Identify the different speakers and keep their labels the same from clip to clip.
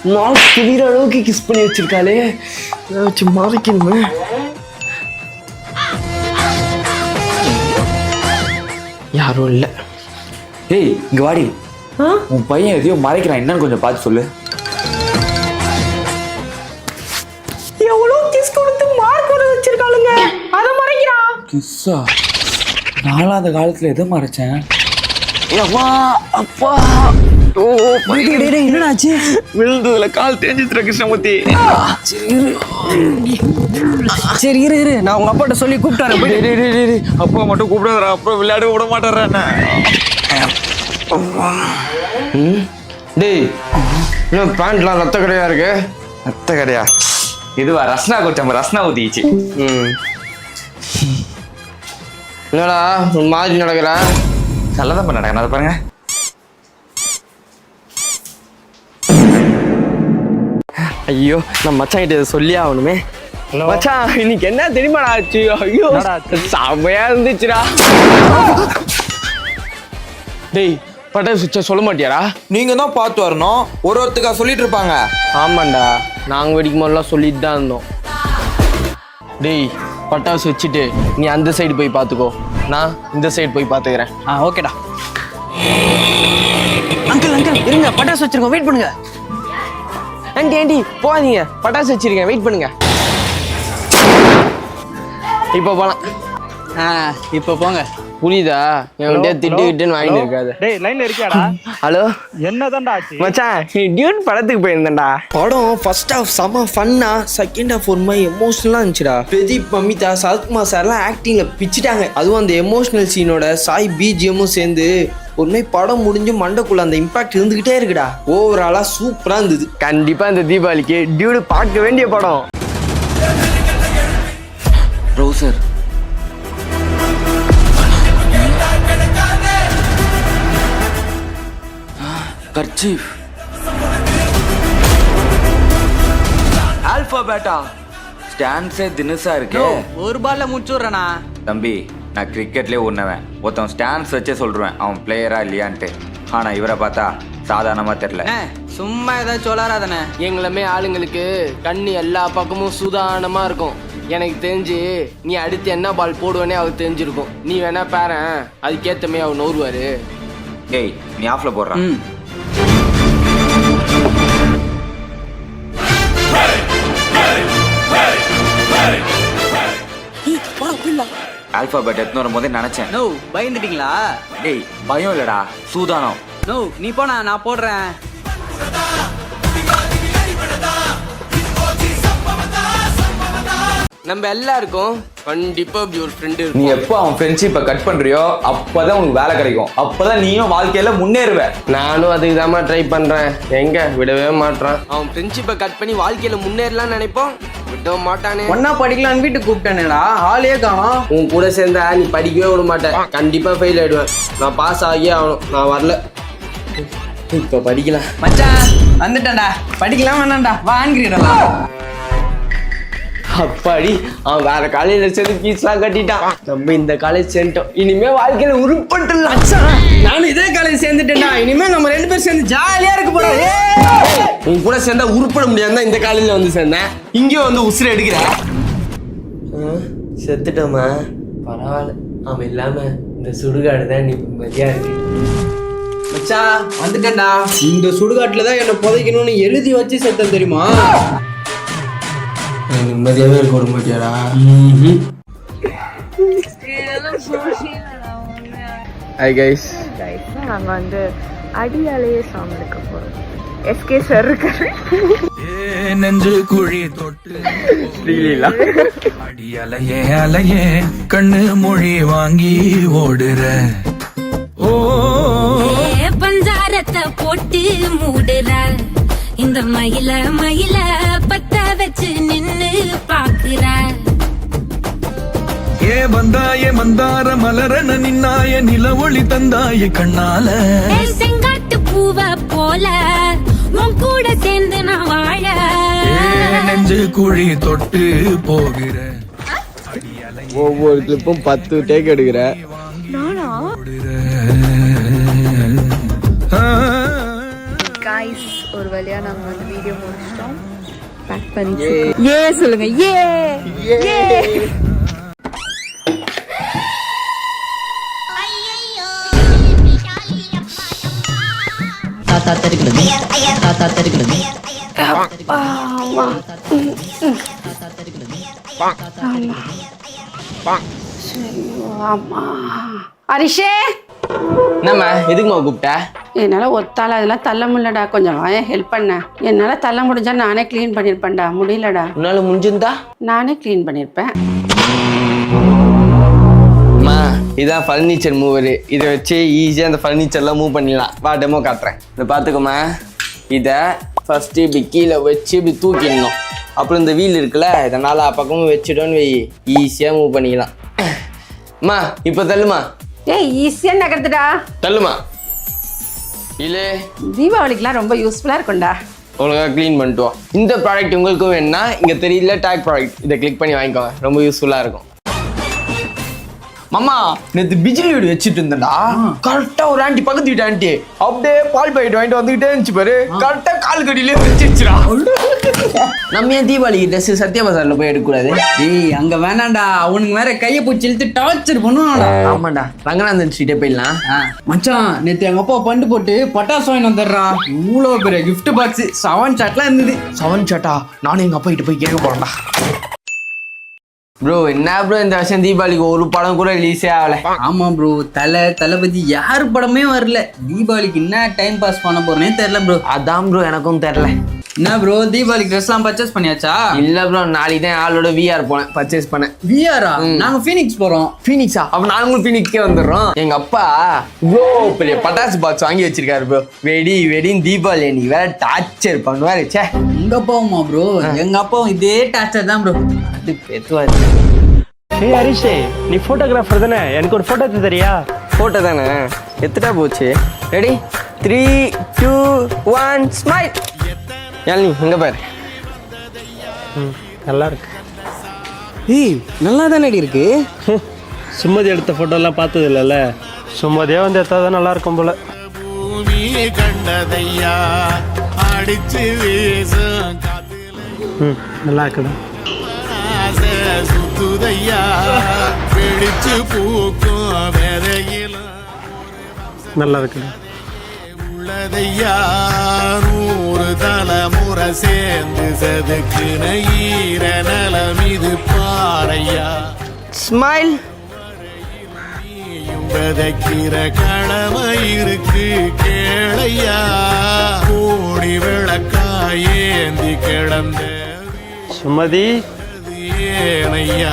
Speaker 1: நான் புரியுற அளவுக்கு கிஸ் பண்ணி வச்சிருக்காளே, அதை வச்சு மறைக்கணுமே. யாரும் இல்லை.
Speaker 2: ஏய் இங்க வாடி, உன் பையன் எதையோ மறைக்கிறான், என்னன்னு கொஞ்சம் பார்த்து சொல்லு.
Speaker 1: எவ்வளோ கிஸ் கொடுத்து மார்க் வர வச்சிருக்காளுங்க, அதை மறைக்கிறான்.
Speaker 2: கிஸ்ஸா? நாலாவது காலத்துல எதை மறைச்சேன்?
Speaker 1: அப்பா அப்பா, ஓ என்னடாச்சு? விழுந்ததுல கால் தேஞ்சிச்சுடா கிருஷ்ணமூர்த்தி. சரி இரு இரு, நான் உங்க அப்பாட்ட சொல்லி கூப்பிட்டாரு.
Speaker 2: அப்பா மட்டும் கூப்பிடாதரா, அப்புறம் விளையாட விட மாட்டாரா என்ன?
Speaker 1: டேய் இன்னும் பேண்ட்லாம் ரத்த கடையா இருக்கு.
Speaker 2: ரத்த கடையா? இதுவா ரஸ்னா கொஞ்சம் ரஸ்னா ஊத்திச்சு.
Speaker 1: என்னடா மாதிரி நடக்கிற?
Speaker 2: நல்லதான் பண்ண நடக்கிறேன், அதை பாருங்க.
Speaker 1: ஐயோ நான் மச்சான் கிட்ட சொல்லி ஆகணுமே. மச்சான் இன்னைக்கு என்ன தெரியுமாடா ஆச்சு? ஐயோ செமையா இருந்துச்சுடா. டேய் பட்டாசு சுவிட்ச சொல்ல மாட்டியாடா?
Speaker 3: நீங்க தான் பார்த்து வரணும், ஒருத்தருக்கா சொல்லிட்டு இருப்பாங்க.
Speaker 1: ஆமாண்டா, நாங்கள் வெடிக்கும் போதெல்லாம் சொல்லிட்டு தான் இருந்தோம். டேய் பட்டாசு வச்சுட்டு நீ அந்த சைடு போய் பார்த்துக்கோ, நான் இந்த சைடு போய் பார்த்துக்கிறேன். ஓகேடா. அங்கிள் அங்கிள் இருங்க, பட்டாசு வச்சிருக்கோம், வெயிட் பண்ணுங்க. ஆண்டி ஆண்டி போகாதீங்க, பட்டாசு வச்சிருக்கேன், வெயிட் பண்ணுங்க. இப்போ போலாம். இப்போ போங்க. புரியுதா? என்கிட்ட திட்டுக்கிட்டுன்னு வாங்கிட்டு இருக்காது.
Speaker 4: டேய் லைன்ல இருக்கியாடா?
Speaker 1: ஹலோ
Speaker 4: என்னதான்டா ஆச்சு?
Speaker 1: மச்சான் டியூன் படத்துக்கு போயிருந்தேன்டா. படம் ஃபர்ஸ்ட் ஹாஃப் செம ஃபன்னா, செகண்ட் ஹாஃப் ஒரு மாதிரி எமோஷனலாக இருந்துச்சுடா. பிரதீப், மமிதா, சரத்குமார் சார்லாம் ஆக்டிங்ல பிச்சுட்டாங்க. அதுவும் அந்த எமோஷனல் சீனோட சாய் பிஜிஎம்மும் சேர்ந்து ஒரு மாதிரி படம் முடிஞ்சு மண்டக்குள்ள அந்த இம்பாக்ட் இருந்துகிட்டே இருக்குடா. ஓவராலா சூப்பரா இருந்தது. கண்டிப்பா இந்த தீபாவளிக்கு டியூடு பார்க்க வேண்டிய படம்.
Speaker 2: ரோசர் கர்ச்சீஃப் ஆல்பாபெட்டா ஸ்டாண்ட்ஸே தினுசா இருக்கு.
Speaker 3: ஒரு பால்ல முடிச்சுடுறேண்ணா.
Speaker 2: தம்பி நான் கிரிக்கெட்லேயே ஒன்றுவேன், ஒருத்தன் ஸ்டாண்ட்ஸ் வச்சே சொல்றேன் அவன் பிளேயரா இல்லையான்ட்டு. ஆனா இவரை பார்த்தா சாதாரணமா தெரியல.
Speaker 3: சும்மா ஏதாவது சொல்லாராதண்ணே.
Speaker 1: எங்களுமே ஆளுங்களுக்கு கண்ணு எல்லா பக்கமும் சூதானமா இருக்கும். எனக்கு தெரிஞ்சு நீ அடுத்து என்ன பால் போடுவேனே அவருக்கு தெரிஞ்சிருக்கும். நீ வேணா பாரேன், அதுக்கேத்தமே அவர் நோருவாரு.
Speaker 2: ஏய் நீ ஆஃப்ல போடுறான். ஆல்பாபெட் எடுத்துன்னு வரும்போதே நினைச்சேன்.
Speaker 3: நோ பயந்துட்டீங்களா?
Speaker 2: டேய் பயம் இல்லடா, சூதானம்.
Speaker 3: நோ நீ போனா நான் போடுறேன்.
Speaker 1: நம்ம எல்லாருக்கும் கண்டிப்பா இப்படி ஒரு ஃப்ரெண்டு
Speaker 2: நீ
Speaker 1: இருக்கும்.
Speaker 2: எப்போ அவன் ஃப்ரெண்ட்ஷிப்பை கட் பண்றியோ அப்பதான் உனக்கு வேலை கிடைக்கும், அப்பதான் நீயும் வாழ்க்கையில முன்னேறுவ.
Speaker 1: நானும் அதுக்கு தான் ட்ரை பண்றேன், எங்க விடவே மாட்டான். அவன் ஃப்ரெண்ட்ஷிப்பை கட் பண்ணி வாழ்க்கையில முன்னேறலாம்னு நினைப்போம், விட மாட்டானே.
Speaker 3: ஒன்னா படிக்கலான்னு வீட்டுக்கு கூப்பிட்டேனேடா, ஆளே காணோம்.
Speaker 1: உன் கூட சேர்ந்தா நீ படிக்கவே விட மாட்டேன், கண்டிப்பா ஃபெயில் ஆயிடுவேன். நான் பாஸ் ஆகியே ஆகணும், நான் வரல. இப்ப படிக்கலாம்.
Speaker 3: மச்சான் வந்துட்டேன்டா, படிக்கலாம் வேணாம்டா, வாங்கிடா.
Speaker 1: அப்பாடி, அவன் வேற காலேஜ்ல சேர்ந்து ஃபீஸ்லாம் கட்டிட்டான், நம்ம இந்த காலேஜ் சேர்ந்துட்டோம், இனிமே வாழ்க்கையில உருப்பட்டுலாம்.
Speaker 3: நானும் இதே காலேஜ் சேர்ந்துட்டேன்டா, இனிமே நம்ம ரெண்டு பேரும் சேர்ந்து ஜாலியா இருக்க போறோம்.
Speaker 1: உன் கூட சேர்ந்தா உருப்பட முடியாதுதான் இந்த காலேஜ்ல வந்து சேர்ந்தேன், இங்கேயும் வந்து உசுரை எடுக்கிற. செத்துட்டோமா? பரவாயில்ல, அவன் இல்லாம இந்த சுடுகாடு தான் நீ மதியா இருக்கு.
Speaker 3: மச்சான் வந்துட்டேன்டா, இந்த சுடுகாட்டுலதான் என்ன புதைக்கணும்னு எழுதி வச்சு செத்தேன் தெரியுமா?
Speaker 1: நிம்மதியாவே இருக்க விட மாட்டியாடா? ஹாய் கைஸ்,
Speaker 5: நாங்க வந்து அடியாலேயே சாங் எடுக்க போறோம். எஸ்கே சார் இருக்காரு,
Speaker 6: நெஞ்சு குழி தொட்டு
Speaker 1: ஸ்ரீலீலா
Speaker 6: அடியலையே அலையே கண்ணு மொழி வாங்கி ஓடுற. ஓ
Speaker 7: பஞ்சாரத்தை போட்டு மூடுற இந்த மயில மயில பத்த வச்சு நின்னு பாக்குற.
Speaker 6: ஏ வந்தாய மந்தார மலரன நின்னாய நில ஒளி தந்தாய கண்ணால.
Speaker 7: செங்காட்டு பூவ போல உன் கூட சேர்ந்து நான் வாழ.
Speaker 6: நெஞ்சு குழி தொட்டு போகிற.
Speaker 1: ஒவ்வொரு கிளிப்பும் 10 டேக் எடுக்கிற.
Speaker 5: காய் கைஸ், ஒரு வழியா நாங்க வந்து வீடியோ முடிச்சிட்டோம். பேக் பண்ணி ஏ சொல்லுங்க. ஏ ஏ
Speaker 4: தாத்தா தெரிகிறது தாத்தா தெரிகிறது
Speaker 8: ஹரிஷே,
Speaker 1: என்னம்மா எதுக்குமா கூப்பிட்ட?
Speaker 8: என்னால் ஒத்தால அதெல்லாம் தள்ள முடியலடா. கொஞ்சம் வாயன் ஹெல்ப் பண்ண. என்னால் தள்ள முடிஞ்சா நானே க்ளீன் பண்ணியிருப்பேன்டா. முடியலடா.
Speaker 1: உன்னால முடிஞ்சிருந்தா
Speaker 8: நானே க்ளீன் பண்ணியிருப்பேன்.
Speaker 1: அம்மா இதான் ஃபர்னிச்சர் மூவர். இதை வச்சு ஈஸியாக அந்த ஃபர்னிச்சர்லாம் மூவ் பண்ணிடலாம். வா டெமோ காட்டுறேன். இதை பார்த்துக்கோமா. இதை ஃபஸ்ட்டு இப்படி கீழே வச்சு இப்படி தூக்கிடணும். அப்புறம் இந்த வீல் இருக்குல்ல, இதை நாலா பக்கமும் வச்சுட்டோன்னு வை, ஈஸியாக மூவ் பண்ணிக்கலாம். அம்மா இப்போ தள்ளுமா.
Speaker 8: ஏய், ஈஸியாக நகர்த்துடா.
Speaker 1: தள்ளுமா. இல்லை
Speaker 8: தீபாவளிக்கெலாம் ரொம்ப யூஸ்ஃபுல்லாக இருக்கும்டா.
Speaker 1: ஒழுங்காக க்ளீன் பண்ணிட்டு வா. இந்த ப்ராடக்ட் உங்களுக்கும் வேணும்னா இங்கே தெரியல டேக் ப்ராடக்ட், இதை கிளிக் பண்ணி வாங்கிக்கோங்க. ரொம்ப யூஸ்ஃபுல்லாக இருக்கும். மாமா நேற்று பிஜிலி வீடு வச்சுட்டு இருந்தேன்டா. கரெக்டா ஒரு ஆண்டி பக்கத்து வீட்டு ஆண்டி அப்படியே பால் பாக்கெட் வாங்கிட்டு வந்துகிட்டே இருந்துச்சு பாரு. கரெக்டா கால் கடியிலே வச்சிருச்சுடா. நம்ம ஏன் தீபாவளிக்கு ட்ரெஸ் சத்யா பசார்ல போய் எடுக்கக்கூடாது?
Speaker 3: ஏய் அங்க வேணாண்டா, அவனுக்கு வேற கையை பிடிச்சி இழுத்து டார்ச்சர் பண்ணுவான்டா.
Speaker 1: ஆமாண்டா, ரங்கநாதன் ஸ்ட்ரீட்டே போயிடலாம்.
Speaker 3: மச்சான் நேத்து எங்க அப்பா பண்டு போட்டு பட்டாசு வாங்கி வந்துடுறா. இவ்வளோ பெரிய கிஃப்ட் பாக்ஸ் 7 ஷாட்லாம் இருந்தது.
Speaker 1: 7 ஷாட்டா? நானும் எங்க அப்பா கிட்ட போய் கேட்க போறேன்டா. ப்ரோ என்ன ப்ரோ இந்த வருஷம் தீபாவளிக்கு ஒரு படம் கூட ரிலீஸே ஆகல.
Speaker 3: ஆமா ப்ரோ, தளபதி யாரு படமே வரல. தீபாவளிக்கு என்ன டைம் பாஸ் பண்ண போறேனே தெரியல ப்ரோ.
Speaker 1: அதான் ப்ரோ எனக்கும் தெரியல.
Speaker 3: என்ன ப்ரோ, தீபாவளிக்கு ட்ரெஸ்லாம் பர்ச்சேஸ் பண்ணியாச்சா?
Speaker 1: இல்ல ப்ரோ, நாளைக்கு தான் ஆளோட விஆர் போனேன் பர்ச்சேஸ் பண்ணேன்.
Speaker 3: விஆரா? நாங்க ஃபீனிக்ஸ் போறோம்.
Speaker 1: ஃபீனிக்ஸா? அப்ப நாங்களும் ஃபீனிக்ஸ்க்கே வந்துடுறோம். எங்க அப்பா இவ்வளோ பெரிய பட்டாசு பாக்ஸ் வாங்கி வச்சிருக்காரு ப்ரோ. வெடின்னு தீபாவளி அன்னைக்கு வேற டார்ச்சர் பண்ணுவாரு. சே,
Speaker 3: உங்க அப்பாவுமா ப்ரோ? எங்க அப்பாவும் இதே டார்ச்சர் தான் ப்ரோ.
Speaker 1: அது பெத்துவாரு.
Speaker 9: ஏய் ஹரிஷே, நீ ஃபோட்டோகிராஃபர் தானே? எனக்கு ஒரு ஃபோட்டோ எடுத்து தரியா?
Speaker 1: ஃபோட்டோ தானே எத்துட்டா போச்சு. Ready 3 2 1 smile. யாழ்னி எங்க பாரு.
Speaker 9: நல்லா இருக்கு.
Speaker 3: ஏய் நல்லா தானே இருக்கு.
Speaker 9: சுமதி எடுத்த ஃபோட்டோலாம் பார்த்தது இல்லைல்ல, சுமதியே வந்து எடுத்தா தான் நல்லா இருக்கும் போல.
Speaker 6: பூமி கண்டதையா அடிச்சு வீசும்
Speaker 9: நல்லா இருக்குடா.
Speaker 6: சுத்துதையா வெடிச்சு பூக்கும் விதையில
Speaker 9: நல்லா இருக்குடா.
Speaker 6: உள்ளதையா 100 தலைமுறை சேர்ந்து செதுக்குன ஈர நலம் இது பாறையா.
Speaker 1: ஸ்மைல்.
Speaker 6: விதைக்கிற கடமை இருக்கு கேளையா. கோடி விளக்காயேந்தி கிடந்த
Speaker 9: சுமதி
Speaker 6: ஏனையா.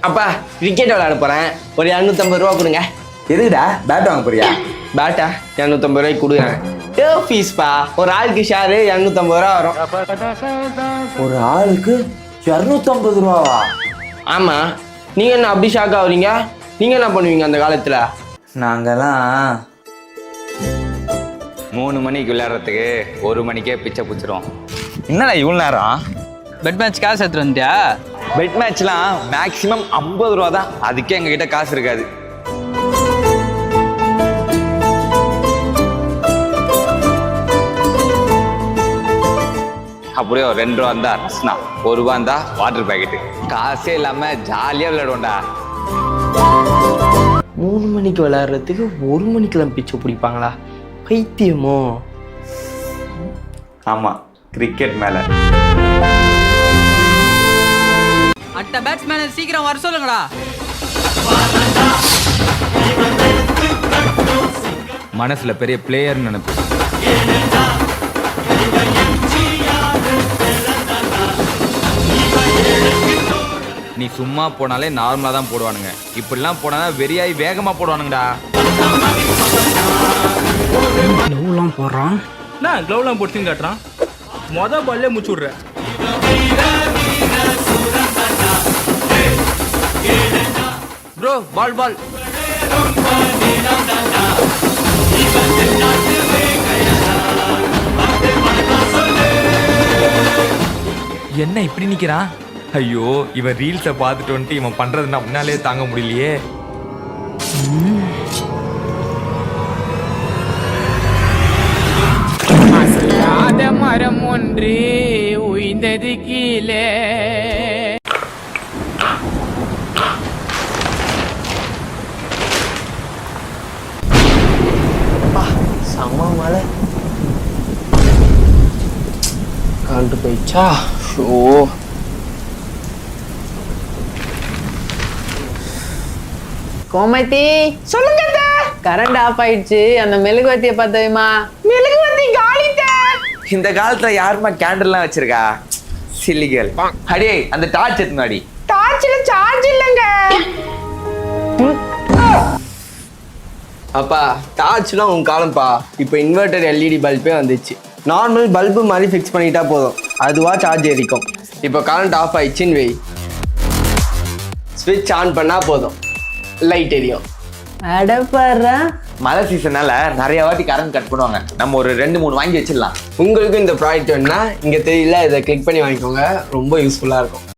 Speaker 1: அப்பா கிரிக்கெட் விளையாட போறேன், ஒரு 250 ரூபா கொடுங்க.
Speaker 2: எதுக்குடா பேட் வாங்க போறியா?
Speaker 1: பேட்டா 250 ரூபாய்க்கு கொடுக்குறேன். ஃபீஸ்பா ஒரு ஆளுக்கு ஷேரு 250 ரூபா வரும்.
Speaker 2: ஒரு ஆளுக்கு 250 ரூபாவா?
Speaker 1: ஆமா, நீங்க என்ன அப்படி ஷாக் ஆகுறீங்க? நீங்க என்ன பண்ணுவீங்க அந்த காலத்துல?
Speaker 2: நாங்கெல்லாம் 3 மணிக்கு விளையாடுறதுக்கு 1 மணிக்கே பிச்சை பிடிச்சிரும். என்னடா இவ்வளோ நேரம்?
Speaker 3: பெட் மேட்ச் காசு எடுத்துட்டு வந்துட்டியா?
Speaker 2: பெட் மேட்ச்லாம் மேக்ஸிமம் 50 ரூபா தான். அதுக்கே எங்ககிட்ட காசு இருக்காது. அப்படியே ஒரு 2 ரூபா இருந்தா ரஸ்னா, 1 ரூபா இருந்தா வாட்டர் பேக்கெட்டு. காசே இல்லாம ஜாலியா விளையாடுவோம்டா.
Speaker 1: 3 மணிக்கு விளையாடுறதுக்கு 1 மணிக்கெல்லாம் பிச்சை பிடிப்பாங்களா? பைத்தியமோ?
Speaker 2: ஆமா, கிரிக்கெட் மேல.
Speaker 3: அட்ட பேட்ஸ்மேன் சீக்கிரம் வர சொல்லுங்கடா.
Speaker 2: மனசுல பெரிய பிளேயர் நினைப்பு. நீ சும்மா போனாலே நார்மலா தான் போடுவானுங்க. இப்படிலாம் போனா வெறியாய் வேகமா போடுவானுங்கடா.
Speaker 3: க்ளோவ்லாம் போடுறான்.
Speaker 9: நான் க்ளோவ்லாம் போட்டு காட்டுறான். பால்லே முடிச்சு விட்றேன்.
Speaker 3: ப்ரோ பால்
Speaker 2: என்ன இப்படி நிக்கிறான்? ஐயோ, இவன் ரீல்ஸை பார்த்துட்டு வந்துட்டு இவன் பண்றது நம்மளாலே தாங்க முடியலையே.
Speaker 10: மரம் ஒன்று உய்ந்தது கீழே.
Speaker 1: செம்ம மழை கரண்ட் போயிடுச்சா? ஷோ
Speaker 10: கோமதி சொல்லுங்க. கரண்ட் ஆஃப் ஆயிடுச்சு. அந்த மெழுகுவத்திய பார்த்தேமா? மெழுகுவத்தி காலிட்ட.
Speaker 2: இந்த காலத்துல யாருமா கேண்டல்லாம் வச்சிருக்கா? சில்லிகள். அடே அந்த டார்ச் எத்துனாடி.
Speaker 10: டார்ச்ல சார்ஜ் இல்லங்க.
Speaker 1: அப்பா டார்ச்லாம் உன் காலம்ப்பா. இப்போ இன்வெர்டர் எல்இடி பல்பே வந்துச்சு. நார்மல் பல்பு மாதிரி ஃபிக்ஸ் பண்ணிட்டா போதும், அதுவா சார்ஜ் எரிக்கும். இப்போ கரண்ட் ஆஃப் ஆயிடுச்சுன்னு வை, ஸ்விட்ச் ஆன் பண்ணா போதும், லைட் எரியும்.
Speaker 10: அடப்பாரு,
Speaker 2: மழை சீசனால நிறைய வாட்டி கரண்ட் கட் பண்ணுவாங்க. நம்ம ஒரு 2-3 வாங்கி வச்சிடலாம்.
Speaker 1: உங்களுக்கும் இந்த ப்ராடக்ட் வேணும்னா இங்கே தெரியல, இதை கிளிக் பண்ணி வாங்கிக்கோங்க, ரொம்ப யூஸ்ஃபுல்லாக இருக்கும்.